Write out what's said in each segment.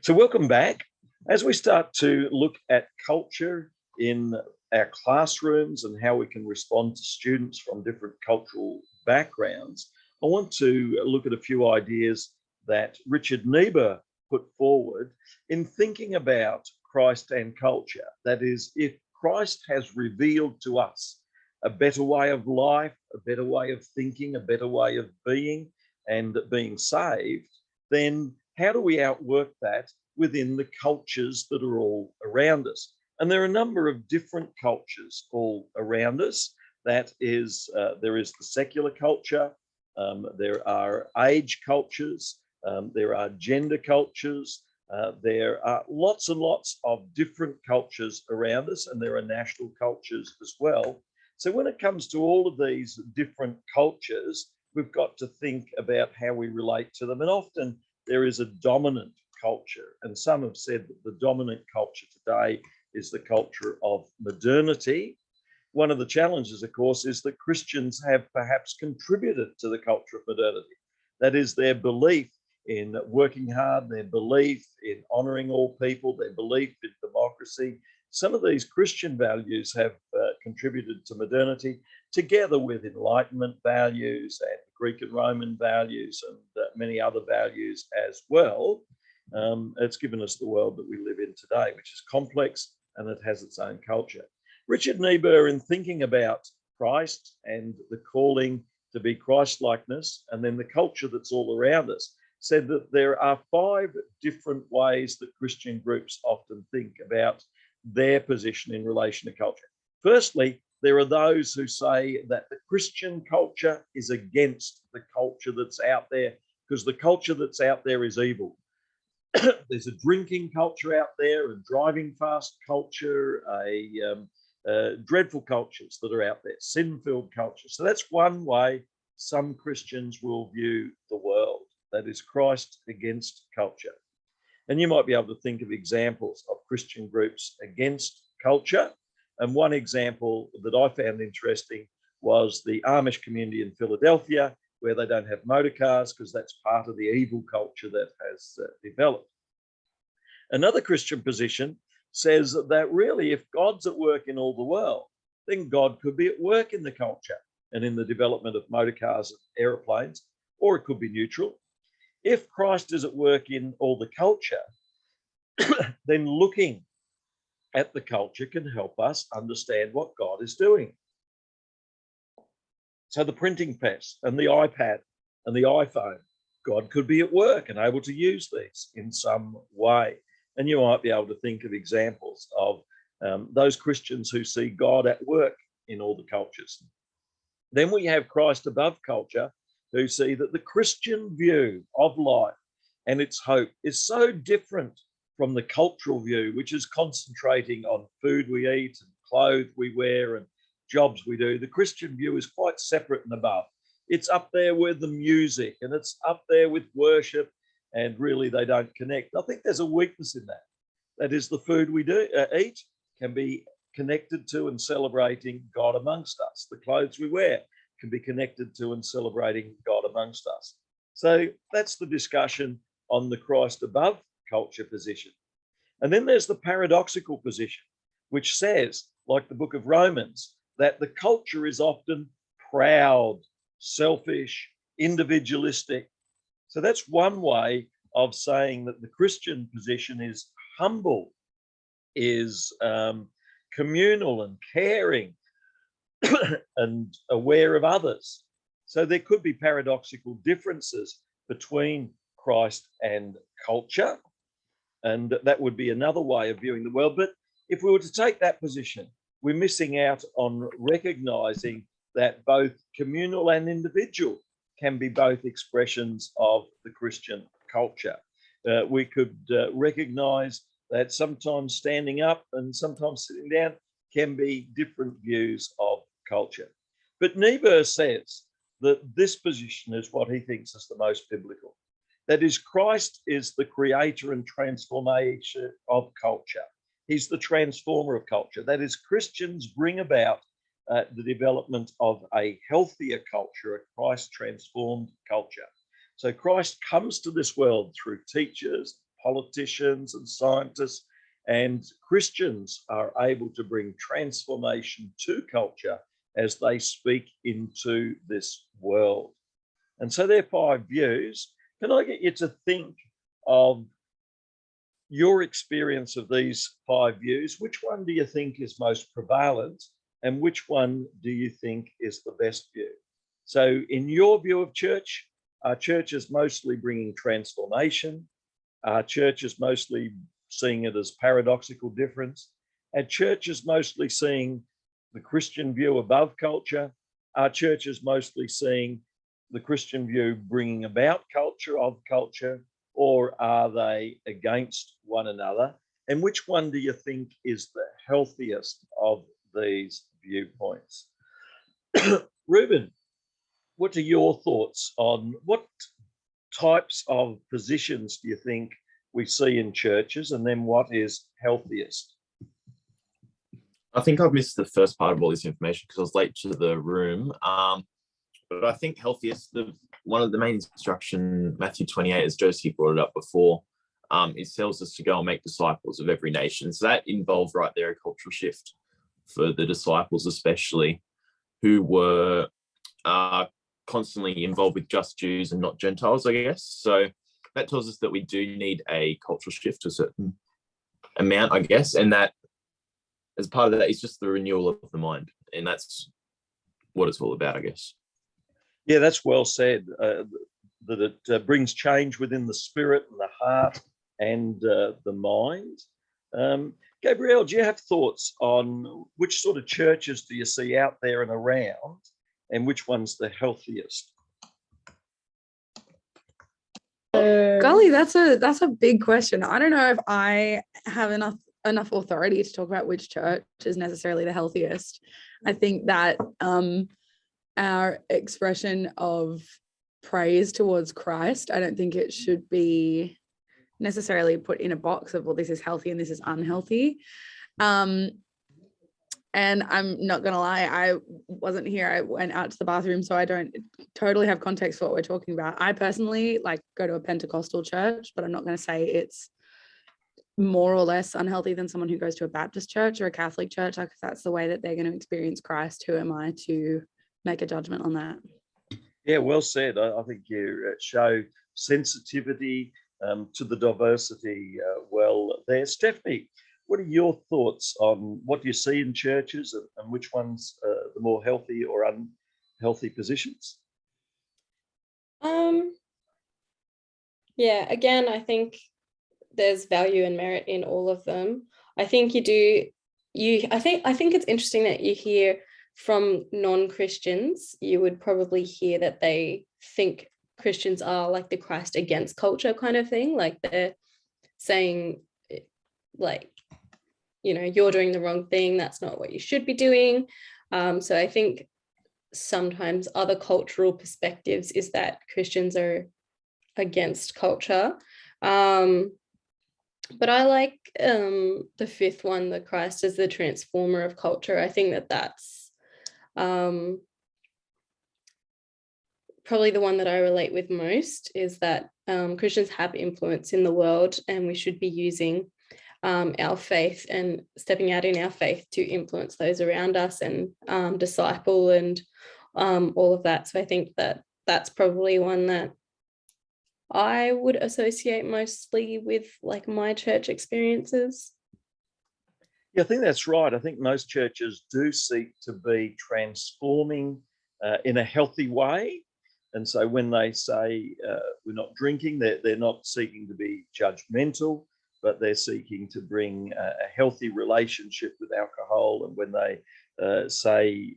So welcome back. As we start to look at culture in our classrooms and how we can respond to students from different cultural backgrounds, I want to look at a few ideas that Richard Niebuhr put forward in thinking about Christ and culture. That is, if Christ has revealed to us a better way of life, a better way of thinking, a better way of being and being saved, then how do we outwork that within the cultures that are all around us? And there are a number of different cultures all around us. That is, there is the secular culture, there are age cultures, there are gender cultures, there are lots and lots of different cultures around us, and there are national cultures as well. So when it comes to all of these different cultures, we've got to think about how we relate to them. And often there is a dominant culture, and some have said that the dominant culture today is the culture of modernity. One of the challenges, of course, is that Christians have perhaps contributed to the culture of modernity. That is, their belief in working hard, their belief in honouring all people, their belief in democracy. Some of these Christian values have contributed to modernity, together with Enlightenment values and Greek and Roman values and many other values as well. It's given us the world that we live in today, which is complex and it has its own culture. Richard Niebuhr, in thinking about Christ and the calling to be Christ-likeness, and then the culture that's all around us, said that there are 5 different ways that Christian groups often think about their position in relation to culture. Firstly, there are those who say that the Christian culture is against the culture that's out there, because the culture that's out there is evil. There's a drinking culture out there, a driving fast culture, dreadful cultures that are out there, sin-filled cultures. So that's one way some Christians will view the world. That is Christ against culture. And you might be able to think of examples of Christian groups against culture. And one example that I found interesting was the Amish community in Philadelphia, where they don't have motor cars because that's part of the evil culture that has developed. Another Christian position says that really, if God's at work in all the world, then God could be at work in the culture and in the development of motor cars and aeroplanes, or it could be neutral. If Christ is at work in all the culture, then looking at the culture can help us understand what God is doing. So the printing press and the iPad and the iPhone, God could be at work and able to use these in some way. And you might be able to think of examples of those Christians who see God at work in all the cultures. Then we have Christ above culture, who see that the Christian view of life and its hope is so different from the cultural view, which is concentrating on food we eat and clothes we wear and jobs we do. The Christian view is quite separate and above. It's up there with the music and it's up there with worship, and really they don't connect. I think there's a weakness in that. That is, the food we do eat can be connected to and celebrating God amongst us. The clothes we wear can be connected to and celebrating God amongst us. So that's the discussion on the Christ above culture position. And then there's the paradoxical position, which says, like the book of Romans, that the culture is often proud, selfish, individualistic. So that's one way of saying that the Christian position is humble, is communal and caring and aware of others. So there could be paradoxical differences between Christ and culture, and that would be another way of viewing the world. But if we were to take that position, we're missing out on recognizing that both communal and individual can be both expressions of the Christian culture. We could recognize that sometimes standing up and sometimes sitting down can be different views of culture. But Niebuhr says that this position is what he thinks is the most biblical. That is, Christ is the creator and transformation of culture. He's the transformer of culture. That is, Christians bring about the development of a healthier culture, a Christ-transformed culture. So Christ comes to this world through teachers, politicians and scientists, and Christians are able to bring transformation to culture as they speak into this world. And so there are 5 views. Can I get you to think of your experience of these 5 views? Which one do you think is most prevalent, and which one do you think is the best view? So in your view of church, are churches mostly bringing transformation? Are churches mostly seeing it as paradoxical difference? Are churches mostly seeing the Christian view above culture? Are churches mostly seeing the Christian view bringing about culture of culture? Or are they against one another? And which one do you think is the healthiest of these viewpoints? Reuben, what are your thoughts on what types of positions do you think we see in churches, and then what is healthiest? I think I've missed the first part of all this information because I was late to the room. But I think healthiest, one of the main instruction, Matthew 28, as Josie brought it up before, it tells us to go and make disciples of every nation. So that involved right there a cultural shift for the disciples, especially, who were constantly involved with just Jews and not Gentiles, I guess. So that tells us that we do need a cultural shift to a certain amount, I guess, and that as part of that is just the renewal of the mind, and that's what it's all about, I guess. Yeah, that's well said, that it brings change within the spirit and the heart and the mind. Gabrielle, do you have thoughts on which sort of churches do you see out there and around, and which one's the healthiest? Golly, that's a big question. I don't know if I have enough authority to talk about which church is necessarily the healthiest. I think that our expression of praise towards Christ, I don't think it should be necessarily put in a box of, well, this is healthy and this is unhealthy. And I'm not gonna lie, I wasn't here. I went out to the bathroom, so I don't totally have context for what we're talking about. I personally go to a Pentecostal church, but I'm not going to say it's more or less unhealthy than someone who goes to a Baptist church or a Catholic church. Like, if that's the way that they're going to experience Christ, who am I to make a judgment on that? Yeah, well said. I think you show sensitivity to the diversity well there. Stephanie, what are your thoughts on what you see in churches, and which ones the more healthy or unhealthy positions? Yeah, again, I think there's value and merit in all of them. I think I think it's interesting that you hear from non-Christians, you would probably hear that they think Christians are like the Christ against culture kind of thing. Like, they're saying, like, you're doing the wrong thing. That's not what you should be doing. So I think sometimes other cultural perspectives is that Christians are against culture. But I like the 5th one, the Christ as the transformer of culture. I think that that's probably the one that I relate with most, is that Christians have influence in the world, and we should be using our faith and stepping out in our faith to influence those around us and disciple and all of that. So I think that that's probably one that I would associate mostly with like my church experiences. Yeah, I think that's right. I think most churches do seek to be transforming in a healthy way. And so when they say we're not drinking, they're not seeking to be judgmental, but they're seeking to bring a healthy relationship with alcohol. And when they say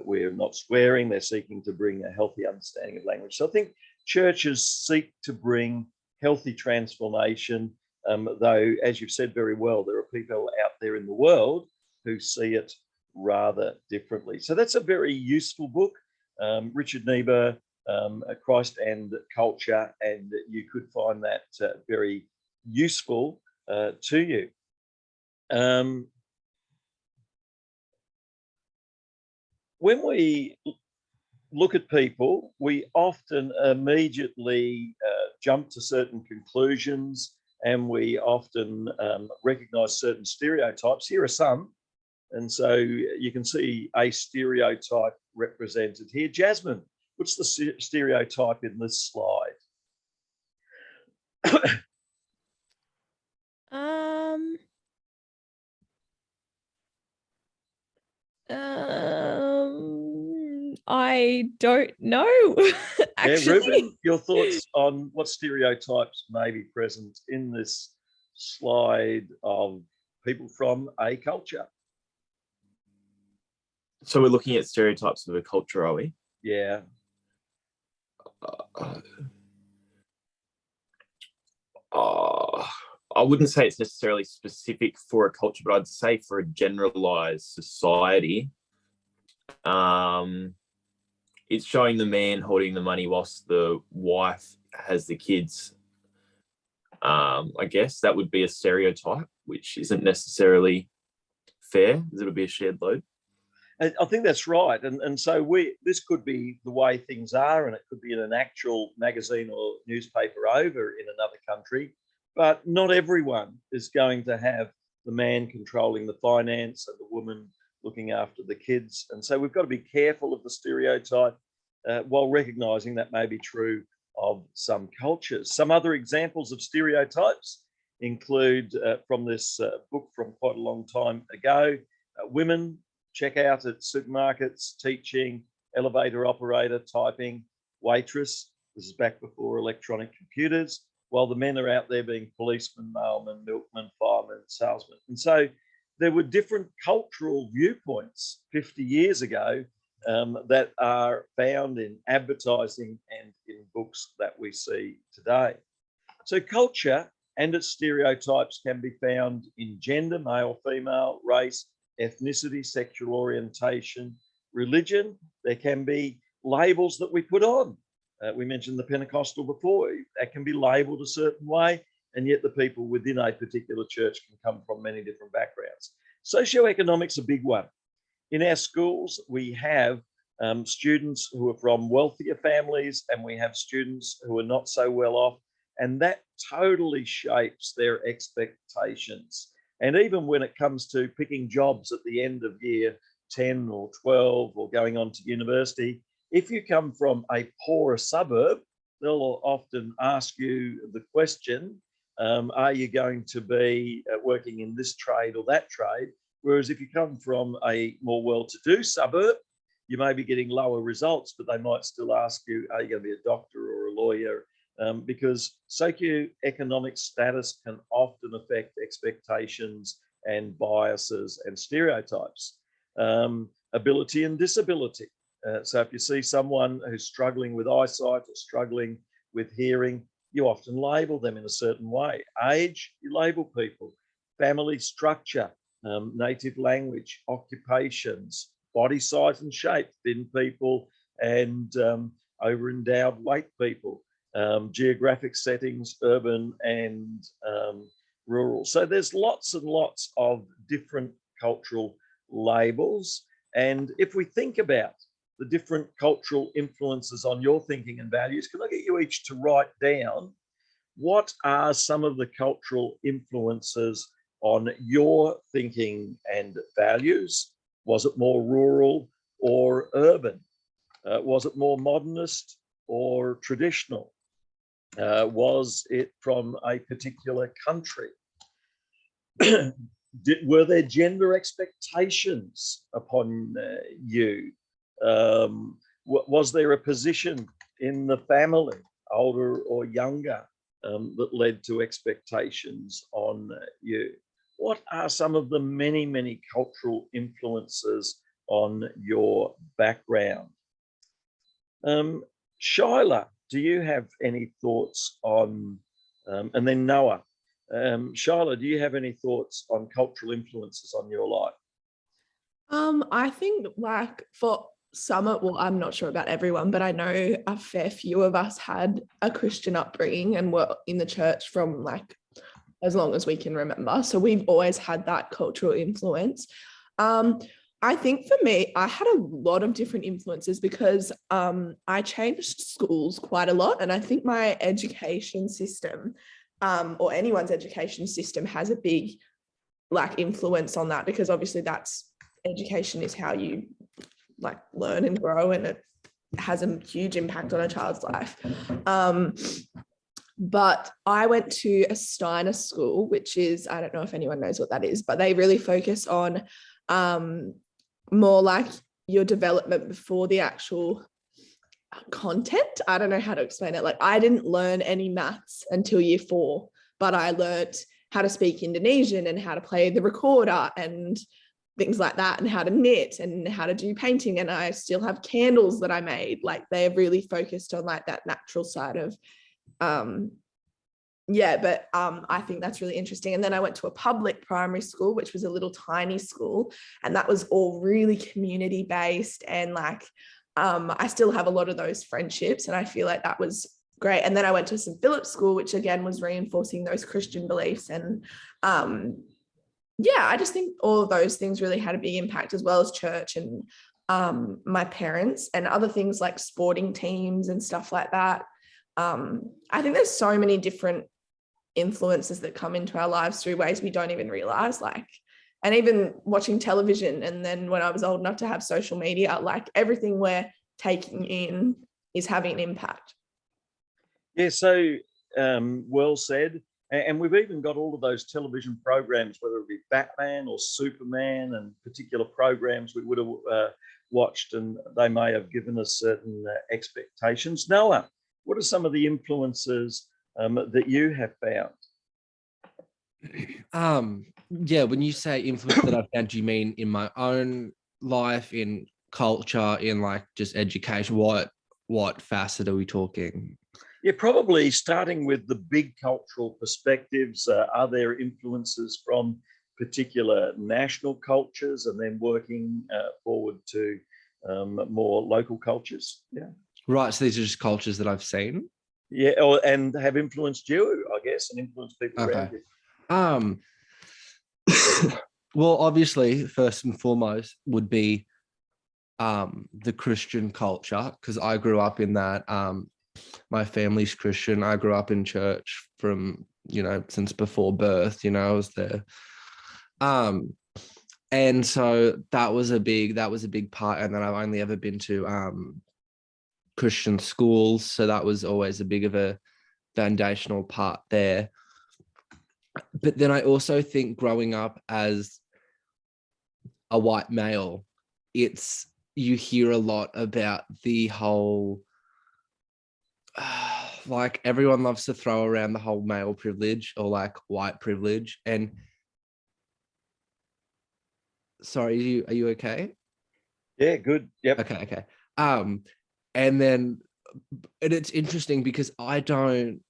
we're not swearing, they're seeking to bring a healthy understanding of language. So I think churches seek to bring healthy transformation, though, as you've said very well, there are people out there in the world who see it rather differently. So that's a very useful book, Richard Niebuhr, Christ and Culture, and you could find that very useful to you. When we look at people, we often immediately jump to certain conclusions and we often recognize certain stereotypes. Here are some. And so you can see a stereotype represented here. Jasmine, what's the stereotype in this slide? I don't know. Actually. Yeah, Ruben, your thoughts on what stereotypes may be present in this slide of people from a culture? So we're looking at stereotypes of a culture, are we? Yeah. I wouldn't say it's necessarily specific for a culture, but I'd say for a generalized society, it's showing the man holding the money whilst the wife has the kids. I guess that would be a stereotype, which isn't necessarily fair, as it'll be a shared load. I think that's right. And so this could be the way things are, and it could be in an actual magazine or newspaper over in another country. But not everyone is going to have the man controlling the finance and the woman looking after the kids. And so we've got to be careful of the stereotype while recognizing that may be true of some cultures. Some other examples of stereotypes include from this book from quite a long time ago, women check out at supermarkets, teaching, elevator operator, typing, waitress. This is back before electronic computers, while the men are out there being policemen, mailmen, milkmen, firemen, salesmen. And so there were different cultural viewpoints 50 years ago that are found in advertising and in books that we see today. So culture and its stereotypes can be found in gender, male, female, race, ethnicity, sexual orientation, religion. There can be labels that we put on. We mentioned the Pentecostal before. That can be labeled a certain way, and yet the people within a particular church can come from many different backgrounds. Socioeconomic's a big one. In our schools, we have students who are from wealthier families, and we have students who are not so well off, and that totally shapes their expectations. And even when it comes to picking jobs at the end of year 10 or 12 or going on to university, if you come from a poorer suburb, they'll often ask you the question, are you going to be working in this trade or that trade? Whereas if you come from a more well-to-do suburb, you may be getting lower results, but they might still ask you, are you going to be a doctor or a lawyer? Because socioeconomic status can often affect expectations and biases and stereotypes. Ability and disability. So if you see someone who's struggling with eyesight or struggling with hearing, you often label them in a certain way. Age, you label people. Family structure, native language, occupations, body size and shape, thin people and over-endowed weight people. Geographic settings, urban and rural. So there's lots and lots of different cultural labels. And if we think about the different cultural influences on your thinking and values, can I get you each to write down what are some of the cultural influences on your thinking and values? Was it more rural or urban? Was it more modernist or traditional? Was it from a particular country? Were there gender expectations upon you? Was there a position in the family, older or younger, that led to expectations on you? What are some of the many, many cultural influences on your background? Shyla, do you have any thoughts on, and then Noah, Shyla, do you have any thoughts on cultural influences on your life? I think like for some, well, I'm not sure about everyone, but I know a fair few of us had a Christian upbringing and were in the church from like as long as we can remember. So we've always had that cultural influence. I think for me, I had a lot of different influences because I changed schools quite a lot. And I think my education system or anyone's education system has a big like influence on that, because obviously that's education is how you like learn and grow, and it has a huge impact on a child's life. But I went to a Steiner school, which is, I don't know if anyone knows what that is, but they really focus on more like your development before the actual content. I don't know how to explain it. Like, I didn't learn any maths until year 4, but I learnt how to speak Indonesian and how to play the recorder and things like that, and how to knit and how to do painting. And I still have candles that I made. Like, they're really focused on like that natural side of I think that's really interesting. And then I went to a public primary school, which was a little tiny school, and that was all really community based, and like I still have a lot of those friendships, and I feel like that was great. And then I went to St. Philip's school, which again was reinforcing those Christian beliefs. And I just think all of those things really had a big impact, as well as church and my parents and other things like sporting teams and stuff like that. I think there's so many different influences that come into our lives through ways we don't even realize, like, and even watching television. And then when I was old enough to have social media, like everything we're taking in is having an impact. Yeah, so well said. And we've even got all of those television programs, whether it be Batman or Superman, and particular programs we would have watched, and they may have given us certain expectations. Noah, what are some of the influences that you have found? When you say influence that I've found, do you mean in my own life, in culture, in like just education? What facet are we talking? Yeah, probably starting with the big cultural perspectives. Are there influences from particular national cultures, and then working forward to more local cultures? Yeah. Right, so these are just cultures that I've seen. Yeah, and have influenced you, I guess, and influenced people around you. Well, obviously, first and foremost would be the Christian culture, because I grew up in that. My family's Christian. I grew up in church from, since before birth, I was there. And so that was a big part. And then I've only ever been to Christian schools, so that was always a big of a foundational part there. But then I also think growing up as a white male, you hear a lot about the whole like everyone loves to throw around the whole male privilege or like white privilege. And sorry, are you okay? Yeah, good. Yep. Okay. And then it's interesting because I don't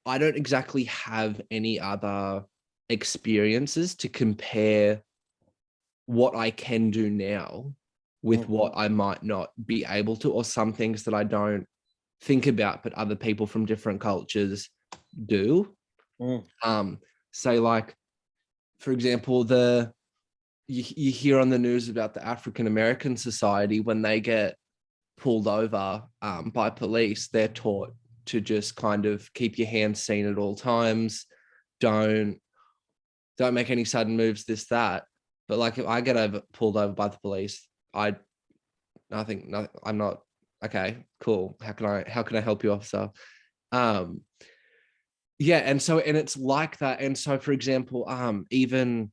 exactly have any other experiences to compare what I can do now with what I might not be able to, or some things that I don't think about, but other people from different cultures do. So like, for example, you hear on the news about the African American society, when they get pulled over by police, they're taught to just kind of keep your hands seen at all times. Don't make any sudden moves, this, that. But like, if I get pulled over by the police, I'm not, okay, cool. How can I help you, officer? And it's like that. And so, for example, even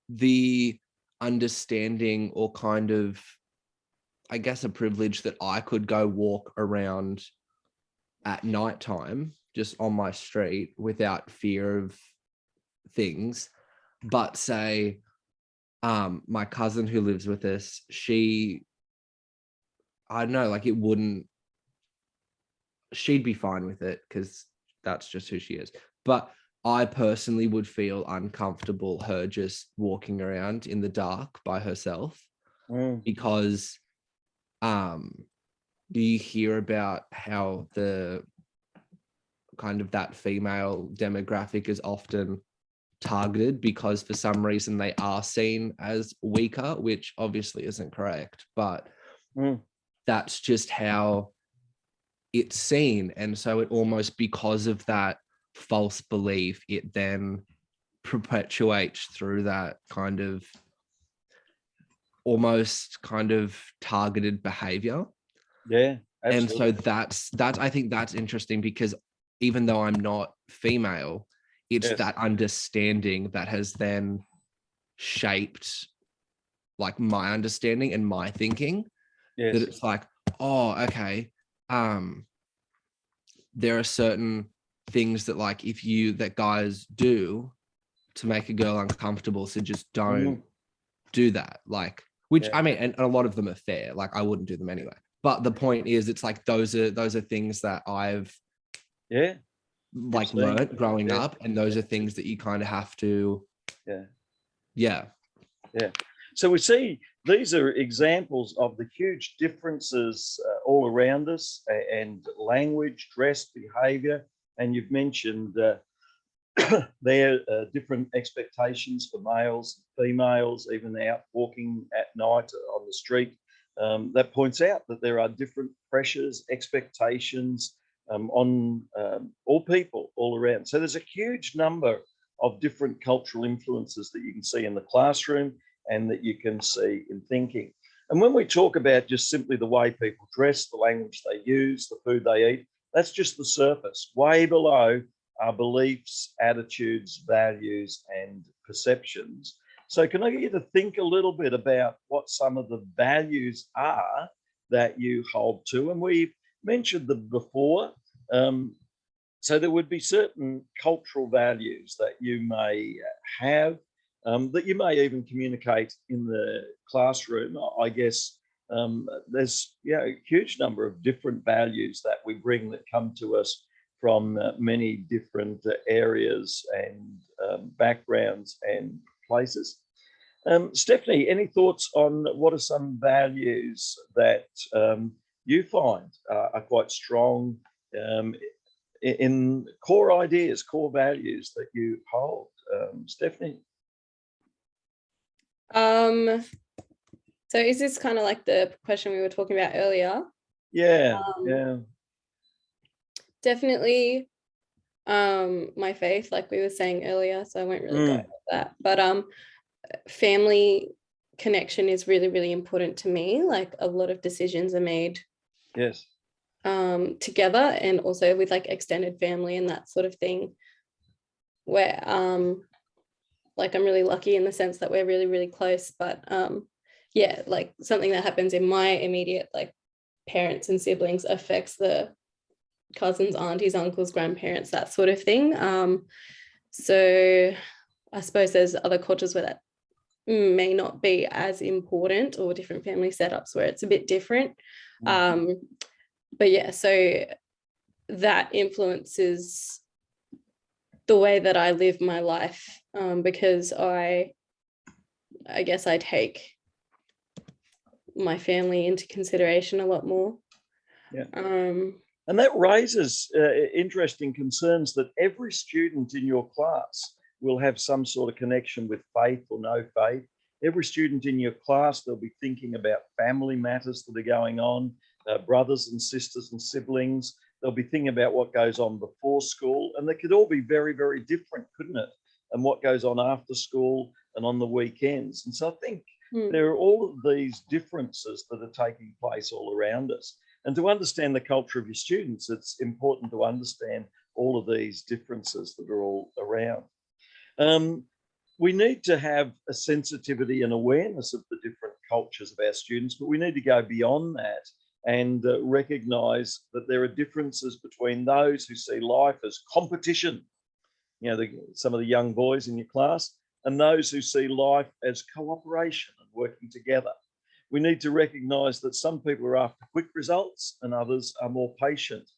the understanding, or kind of, I guess, a privilege that I could go walk around at nighttime just on my street without fear of things. But say my cousin who lives with us, I don't know, like she'd be fine with it because that's just who she is. But I personally would feel uncomfortable her just walking around in the dark by herself, because you hear about how the kind of that female demographic is often targeted because for some reason they are seen as weaker, which obviously isn't correct, but that's just how it's seen. And so it almost, because of that false belief, it then perpetuates through that kind of almost kind of targeted behavior. Yeah, absolutely. And so that's I think that's interesting, because even though I'm not female, it's Yes. that understanding that has then shaped like my understanding and my thinking. Yes. That it's like, oh, okay, there are certain things that like that guys do to make a girl uncomfortable, so just don't do that. Like, which I mean, and a lot of them are fair, like I wouldn't do them anyway, but the point is, it's like those are things that I've like learned growing up, and those are things that you kind of have to yeah. So we see these are examples of the huge differences all around us, and language, dress, behavior, and you've mentioned there are different expectations for males, females, even out walking at night on the street. That points out that there are different pressures, expectations on all people all around. So there's a huge number of different cultural influences that you can see in the classroom and that you can see in thinking. And when we talk about just simply the way people dress, the language they use, the food they eat, that's just the surface. Way below are beliefs, attitudes, values, and perceptions. So can I get you to think a little bit about what some of the values are that you hold to? And we've mentioned them before. So there would be certain cultural values that you may have, that you may even communicate in the classroom. I guess there's a huge number of different values that we bring that come to us from many different areas and backgrounds and places. Stephanie, any thoughts on what are some values that you find are quite strong in core ideas, core values that you hold? Stephanie? So is this kind of like the question we were talking about earlier? Yeah. Definitely my faith, like we were saying earlier, so I won't really go into that. But family connection is really, really important to me. Like a lot of decisions are made together, and also with like extended family and that sort of thing, where like I'm really lucky in the sense that we're really, really close. But like something that happens in my immediate like parents and siblings affects the cousins, aunties, uncles, grandparents, that sort of thing. So I suppose there's other cultures where that may not be as important, or different family setups where it's a bit different. But yeah, so that influences the way that I live my life, because I guess I take my family into consideration a lot more. And that raises interesting concerns that every student in your class will have some sort of connection with faith or no faith. Every student in your class, they'll be thinking about family matters that are going on, brothers and sisters and siblings. They'll be thinking about what goes on before school, and they could all be very, very different, couldn't it? And what goes on after school and on the weekends. And so I think there are all of these differences that are taking place all around us. And to understand the culture of your students, it's important to understand all of these differences that are all around. We need to have a sensitivity and awareness of the different cultures of our students, but we need to go beyond that and recognize that there are differences between those who see life as competition, some of the young boys in your class, and those who see life as cooperation and working together. We need to recognize that some people are after quick results and others are more patient.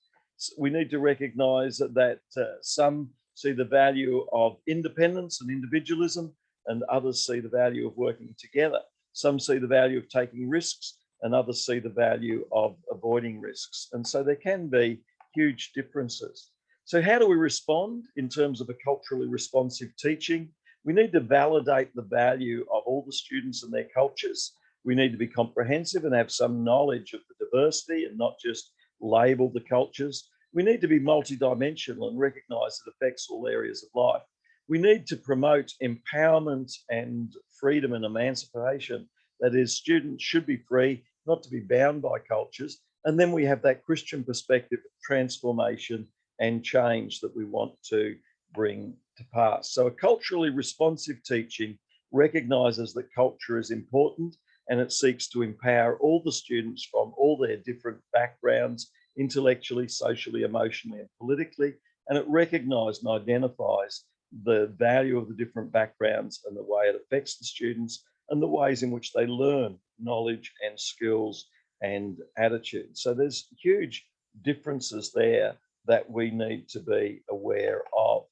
We need to recognize that some see the value of independence and individualism, and others see the value of working together. Some see the value of taking risks, and others see the value of avoiding risks. And so there can be huge differences. So how do we respond in terms of a culturally responsive teaching? We need to validate the value of all the students and their cultures. We need to be comprehensive and have some knowledge of the diversity and not just label the cultures. We need to be multidimensional and recognize it affects all areas of life. We need to promote empowerment and freedom and emancipation. That is, students should be free, not to be bound by cultures. And then we have that Christian perspective of transformation and change that we want to bring to pass. So a culturally responsive teaching recognizes that culture is important, and it seeks to empower all the students from all their different backgrounds, intellectually, socially, emotionally, and politically. And it recognizes and identifies the value of the different backgrounds and the way it affects the students and the ways in which they learn knowledge and skills and attitudes. So there's huge differences there that we need to be aware of.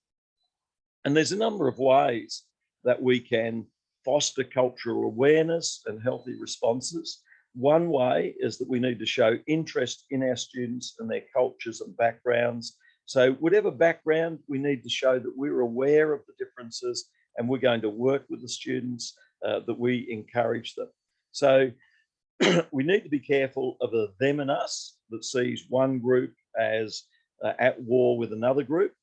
And there's a number of ways that we can foster cultural awareness and healthy responses. One way is that we need to show interest in our students and their cultures and backgrounds. So whatever background, we need to show that we're aware of the differences and we're going to work with the students, that we encourage them. So we need to be careful of a them and us that sees one group as at war with another group.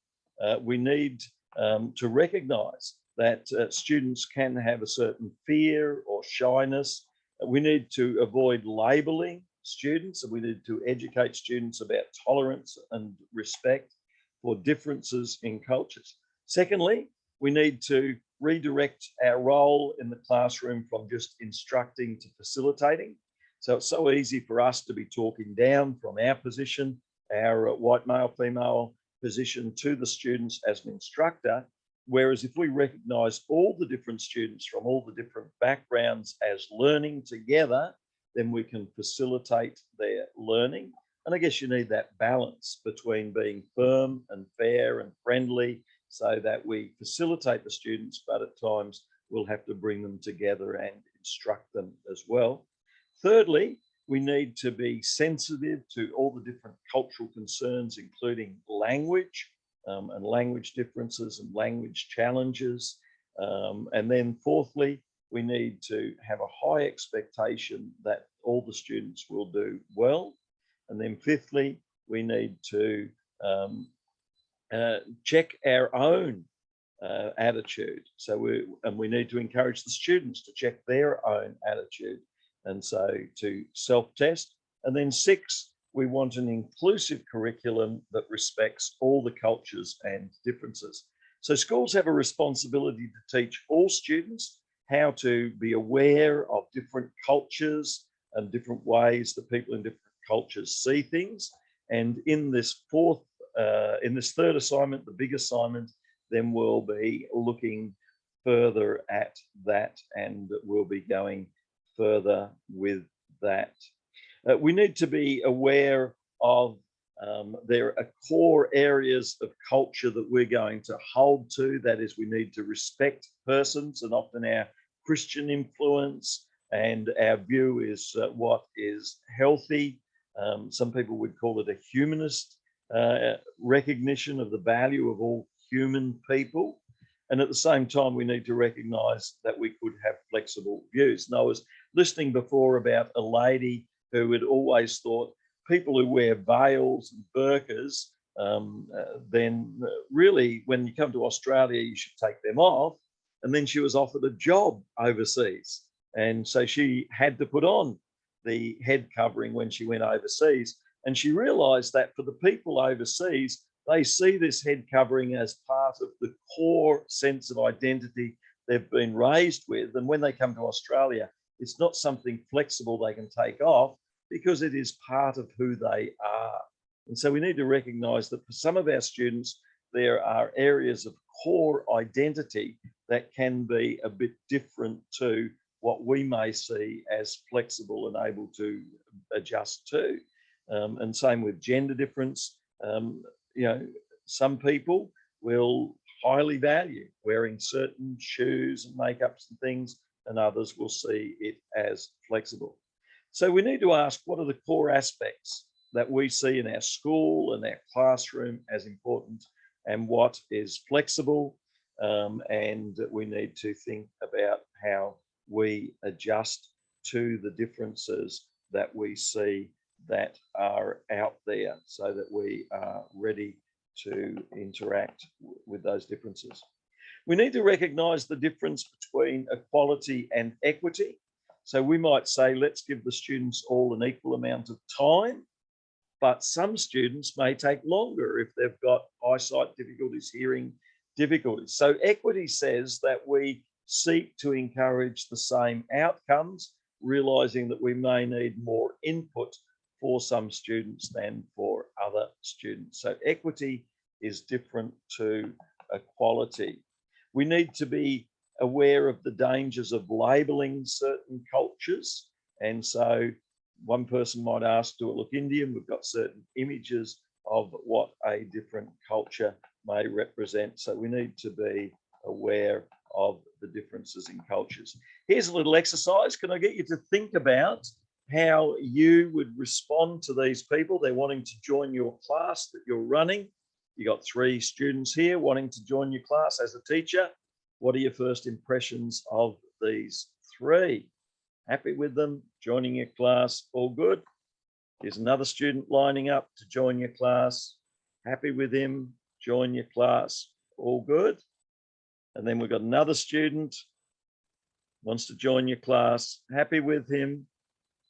We need to recognize that students can have a certain fear or shyness. We need to avoid labeling students, and we need to educate students about tolerance and respect for differences in cultures. Secondly, we need to redirect our role in the classroom from just instructing to facilitating. So it's so easy for us to be talking down from our position, our white male, female position, to the students as an instructor. Whereas if we recognize all the different students from all the different backgrounds as learning together, then we can facilitate their learning. And I guess you need that balance between being firm and fair and friendly so that we facilitate the students, but at times we'll have to bring them together and instruct them as well. Thirdly, we need to be sensitive to all the different cultural concerns, including language and language differences and language challenges. And then fourthly, we need to have a high expectation that all the students will do well. And then fifthly, we need to check our own attitude. So we need to encourage the students to check their own attitude, and so to self-test. And then 6, we want an inclusive curriculum that respects all the cultures and differences. So schools have a responsibility to teach all students how to be aware of different cultures and different ways that people in different cultures see things. And in this third assignment, the big assignment, then we'll be looking further at that, and we'll be going further with that. We need to be aware of there are core areas of culture that we're going to hold to. That is, we need to respect persons, and often our Christian influence and our view is what is healthy. Some people would call it a humanist recognition of the value of all human people. And at the same time, we need to recognize that we could have flexible views. And I was listening before about a lady who had always thought people who wear veils and burqas, then really when you come to Australia, you should take them off. And then she was offered a job overseas. And so she had to put on the head covering when she went overseas. And she realized that for the people overseas, they see this head covering as part of the core sense of identity they've been raised with. And when they come to Australia, it's not something flexible they can take off, because it is part of who they are. And so we need to recognize that for some of our students, there are areas of core identity that can be a bit different to what we may see as flexible and able to adjust to. And same with gender difference. Some people will highly value wearing certain shoes and makeups and things, and others will see it as flexible. So we need to ask, what are the core aspects that we see in our school and our classroom as important, and what is flexible? And we need to think about how we adjust to the differences that we see that are out there so that we are ready to interact with those differences. We need to recognize the difference between equality and equity. So we might say, let's give the students all an equal amount of time, but some students may take longer if they've got eyesight difficulties, hearing difficulties. So equity says that we seek to encourage the same outcomes, realizing that we may need more input for some students than for other students. So equity is different to equality. We need to be aware of the dangers of labeling certain cultures. And so one person might ask, do it look Indian? We've got certain images of what a different culture may represent. So we need to be aware of the differences in cultures. Here's a little exercise. Can I get you to think about how you would respond to these people? They're wanting to join your class that you're running. You got 3 students here wanting to join your class as a teacher. What are your first impressions of these 3? Happy with them, joining your class, all good. Here's another student lining up to join your class. Happy with him, join your class, all good. And then we've got another student wants to join your class. Happy with him,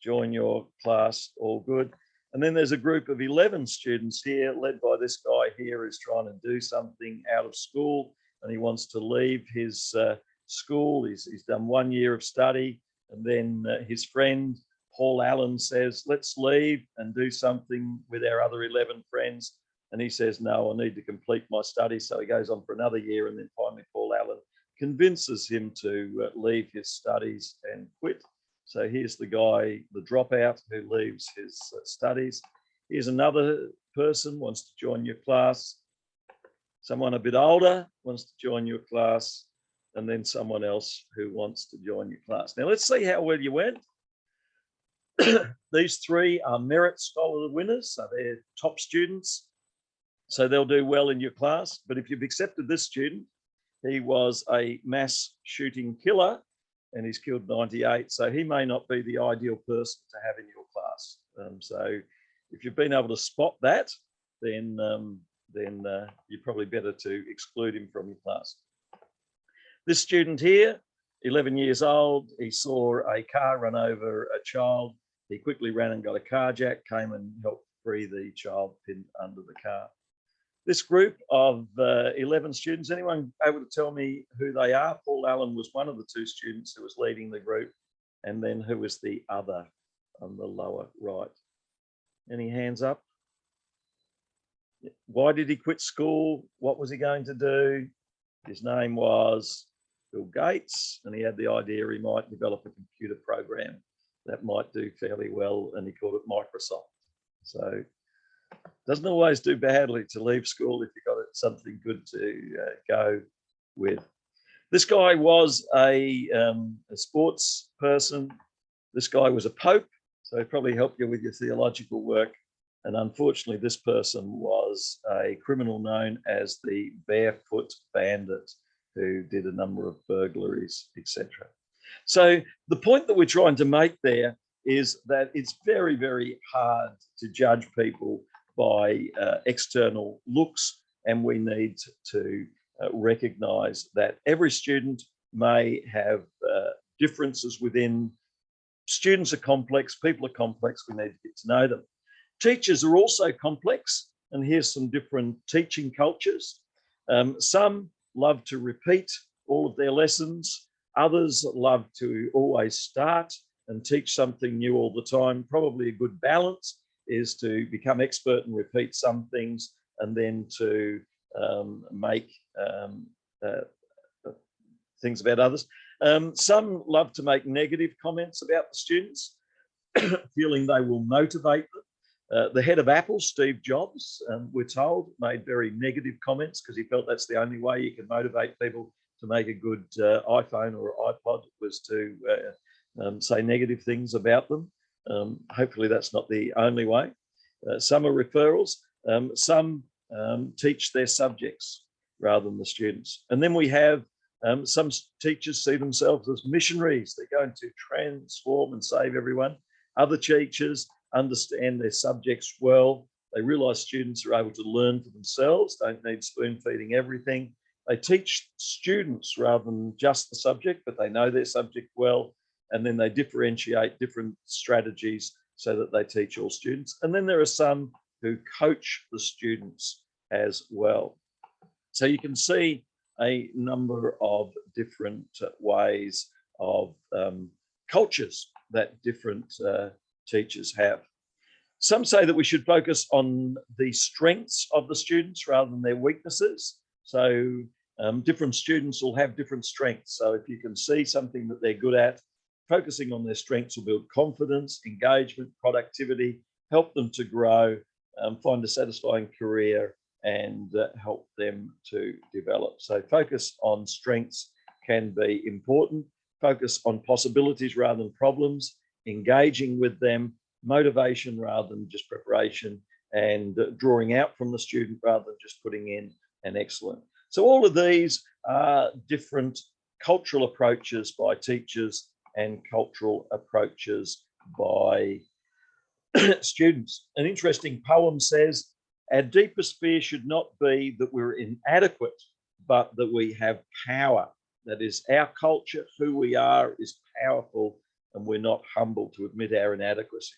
join your class, all good. And then there's a group of 11 students here, led by this guy here, who's trying to do something out of school, and he wants to leave his school. He's done 1 year of study, and then his friend, Paul Allen, says, let's leave and do something with our other 11 friends. And he says, no, I need to complete my studies. So he goes on for another year, and then finally Paul Allen convinces him to leave his studies and quit. So here's the guy, the dropout, who leaves his studies. Here's another person wants to join your class. Someone a bit older wants to join your class, and then someone else who wants to join your class. Now let's see how well you went. These 3 are Merit Scholar winners, so they're top students. So they'll do well in your class. But if you've accepted this student, he was a mass shooting killer, and he's killed 98. So he may not be the ideal person to have in your class. So if you've been able to spot that, then you're probably better to exclude him from your class. This student here, 11 years old, he saw a car run over a child. He quickly ran and got a car jack, came and helped free the child pinned under the car. This group of 11 students, anyone able to tell me who they are? Paul Allen was one of the 2 students who was leading the group, and then who was the other on the lower right? Any hands up? Why did he quit school? What was he going to do? His name was Bill Gates, and he had the idea he might develop a computer program that might do fairly well, and he called it Microsoft. So doesn't always do badly to leave school if you've got something good to go with. This guy was a sports person. This guy was a pope, so he probably helped you with your theological work. And unfortunately, this person was a criminal known as the Barefoot Bandit, who did a number of burglaries, etc. So the point that we're trying to make there is that it's very, very hard to judge people by external looks, and we need to recognize that every student may have differences within. Students are complex, people are complex, we need to get to know them. Teachers are also complex, and here's some different teaching cultures. Some love to repeat all of their lessons. Others love to always start and teach something new all the time. Probably a good balance is to become expert and repeat some things, and then to make things about others. Some love to make negative comments about the students, feeling they will motivate them. The head of Apple, Steve Jobs, we're told, made very negative comments because he felt that's the only way you can motivate people to make a good iPhone or iPod, was to say negative things about them. Hopefully that's not the only way. Some are referrals. Some teach their subjects rather than the students. And then we have some teachers see themselves as missionaries. They're going to transform and save everyone. Other teachers understand their subjects well. They realise students are able to learn for themselves, don't need spoon feeding everything. They teach students rather than just the subject, but they know their subject well, and then they differentiate different strategies so that they teach all students. And then there are some who coach the students as well. So you can see a number of different ways of cultures that different teachers have. Some say that we should focus on the strengths of the students rather than their weaknesses. So different students will have different strengths. So if you can see something that they're good at, focusing on their strengths will build confidence, engagement, productivity, help them to grow, find a satisfying career, and help them to develop. So focus on strengths can be important. Focus on possibilities rather than problems, engaging with them, motivation rather than just preparation, and drawing out from the student rather than just putting in an excellent. So all of these are different cultural approaches by teachers and cultural approaches by students. An interesting poem says, our deepest fear should not be that we're inadequate, but that we have power. That is, our culture, who we are, is powerful, and we're not humble to admit our inadequacy.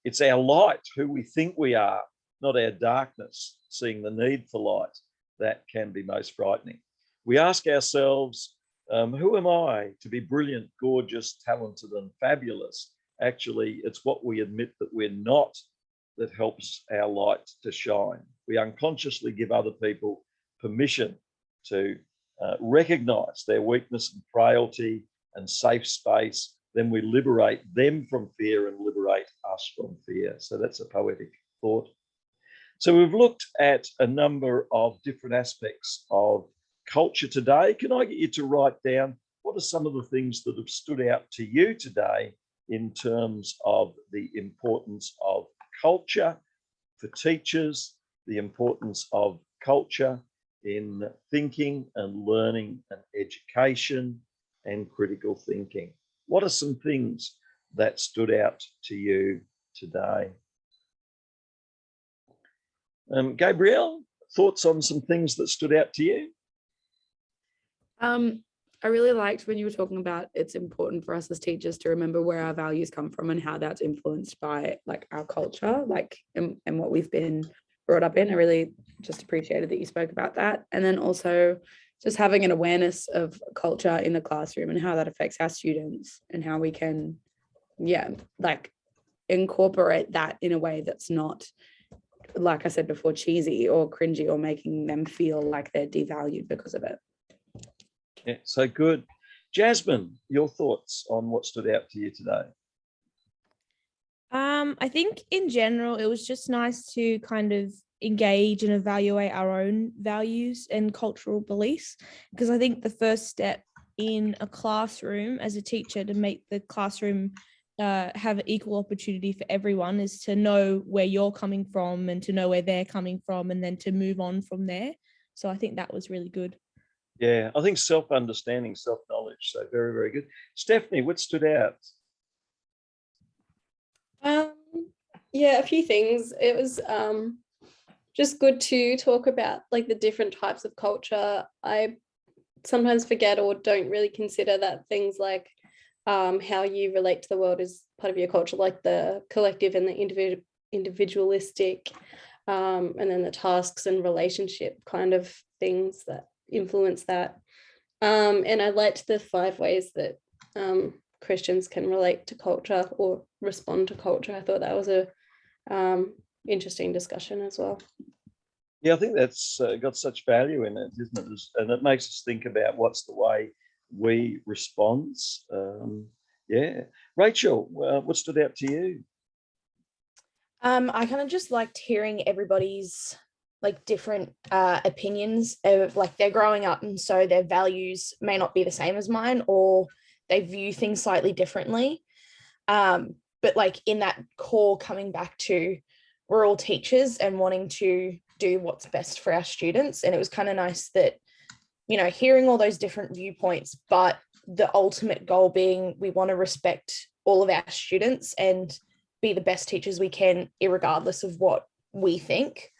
It's our light, who we think we are, not our darkness, seeing the need for light, that can be most frightening. We ask ourselves, who am I to be brilliant, gorgeous, talented, and fabulous? Actually, it's what we admit that we're not that helps our light to shine. We unconsciously give other people permission to recognize their weakness and frailty and safe space. Then we liberate them from fear and liberate us from fear. So that's a poetic thought. So we've looked at a number of different aspects of culture today. Can I get you to write down what are some of the things that have stood out to you today in terms of the importance of culture for teachers, the importance of culture in thinking and learning and education and critical thinking? What are some things that stood out to you today? Gabrielle, thoughts on some things that stood out to you? I really liked when you were talking about it's important for us as teachers to remember where our values come from and how that's influenced by like our culture, like and what we've been brought up in. I really just appreciated that you spoke about that. And then also just having an awareness of culture in the classroom and how that affects our students and how we can, like incorporate that in a way that's not, like I said before, cheesy or cringy or making them feel like they're devalued because of it. Yeah, so good. Jasmine, your thoughts on what stood out to you today? I think in general, it was just nice to kind of engage and evaluate our own values and cultural beliefs, because I think the first step in a classroom as a teacher to make the classroom have equal opportunity for everyone is to know where you're coming from and to know where they're coming from and then to move on from there. So I think that was really good. Yeah, I think self-understanding, self-knowledge. So very, very good. Stephanie, what stood out? Yeah, a few things. It was just good to talk about like the different types of culture. I sometimes forget or don't really consider that things like how you relate to the world is part of your culture, like the collective and the individualistic, and then the tasks and relationship kind of things that influence that. And I liked the 5 ways that Christians can relate to culture or respond to culture. I thought that was a interesting discussion as well. Yeah, I think that's got such value in it, isn't it? And it makes us think about what's the way we respond. Yeah. Rachel, what stood out to you? I kind of just liked hearing everybody's like different opinions of like they're growing up and so their values may not be the same as mine or they view things slightly differently. But like in that core coming back to we're all teachers and wanting to do what's best for our students. And it was kind of nice that, you know, hearing all those different viewpoints, but the ultimate goal being we want to respect all of our students and be the best teachers we can, irregardless of what we think.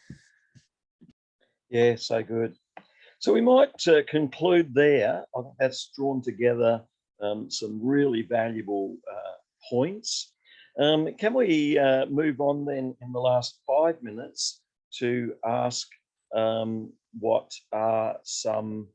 Yeah, so good. So we might conclude there. I think that's drawn together some really valuable points. Can we move on then in the last 5 minutes to ask what are some